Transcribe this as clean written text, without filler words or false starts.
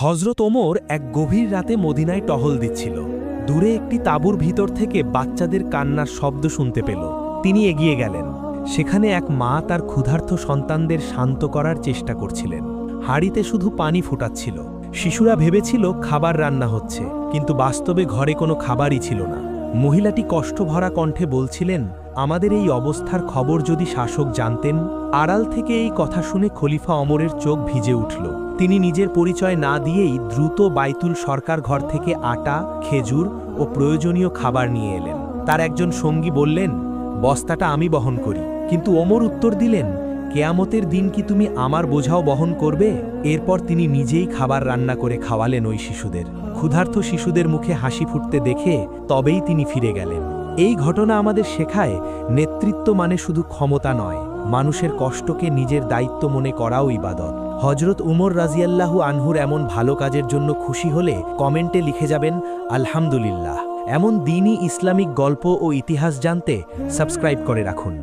হযরত ওমর এক গভীর রাতে মদিনায় টহল দিচ্ছিল। দূরে একটি তাঁবুর ভিতর থেকে বাচ্চাদের কান্নার শব্দ শুনতে পেল। তিনি এগিয়ে গেলেন। সেখানে এক মা তার ক্ষুধার্ত সন্তানদের শান্ত করার চেষ্টা করছিলেন। হাঁড়িতে শুধু পানি ফোটাচ্ছিল। শিশুরা ভেবেছিল খাবার রান্না হচ্ছে, কিন্তু বাস্তবে ঘরে কোনো খাবারই ছিল না। মহিলাটি কষ্টভরা কণ্ঠে বলছিলেন, আমাদের এই অবস্থার খবর যদি শাসক জানতেন। আড়াল থেকে এই কথা শুনে খলিফা ওমরের চোখ ভিজে উঠল। তিনি নিজের পরিচয় না দিয়েই দ্রুত বাইতুল সরকার ঘর থেকে আটা, খেজুর ও প্রয়োজনীয় খাবার নিয়ে এলেন। তার একজন সঙ্গী বললেন, বস্তাটা আমি বহন করি। কিন্তু ওমর উত্তর দিলেন, কেয়ামতের দিন কি তুমি আমার বোঝাও বহন করবে? এরপর তিনি নিজেই খাবার রান্না করে খাওয়ালেন ওই শিশুদের। ক্ষুধার্ত শিশুদের মুখে হাসি ফুটতে দেখে তবেই তিনি ফিরে গেলেন। এই ঘটনা আমাদের শেখায়, নেতৃত্ব মানে শুধু ক্ষমতা নয়, মানুষের কষ্টকে নিজের দায়িত্ব মনে করাও ইবাদত। হযরত উমর রাজিয়াল্লাহু আনহুর এমন ভালো কাজের জন্য খুশি হলে কমেন্টে লিখে যাবেন আলহামদুলিল্লাহ। এমন দ্বীনি ইসলামিক গল্প ও ইতিহাস জানতে সাবস্ক্রাইব করে রাখুন।